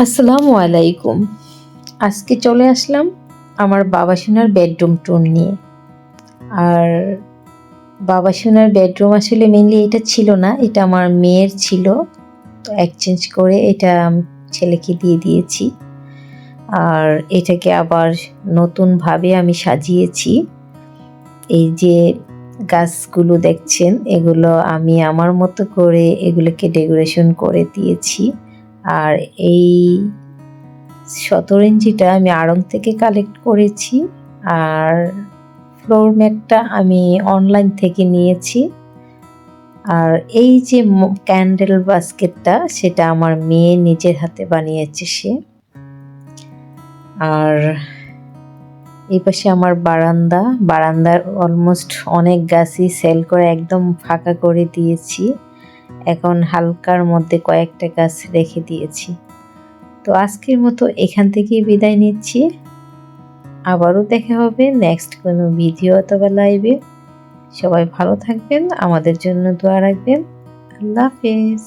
আসসালামু আলাইকুম। আজকে চলে আসলাম আমার বাবা সোনার বেডরুম ট্যুর নিয়ে। আর বাবা সোনার বেডরুম আসলে মেইনলি এটা ছিল না, এটা আমার মেয়ের ছিল। তো এক্সচেঞ্জ করে এটা ছেলেকে দিয়ে দিয়েছি। আর এটাকে আবার নতুনভাবে আমি সাজিয়েছি। এই যে গাছগুলো দেখছেন, এগুলো আমি আমার মতো করে এগুলোকে ডেকোরেশন করে দিয়েছি। আর এই 17 ইঞ্চিটা আমি আড়ং থেকে কালেক্ট করেছি। আর ফ্লোর ম্যাটটা আমি অনলাইন থেকে নিয়েছি। আর এই যে ক্যান্ডেল বাস্কেটটা, সেটা আমার মেয়ে নিজের হাতে বানিয়েছে সে। আর এই পাশে আমার বারান্দার অলমোস্ট অনেক গাছই সেল করে একদম ফাঁকা করে দিয়েছি। এখন হালকার মধ্যে কয়েকটা গাছ রেখে দিয়েছি। তো আজকের মতো এখান থেকেই বিদায় নিচ্ছি। আবারও দেখা হবে নেক্সট কোনো ভিডিও অথবা লাইভে। সবাই ভালো থাকবেন, আমাদের জন্য দোয়া রাখবেন। আল্লাহ হাফেজ।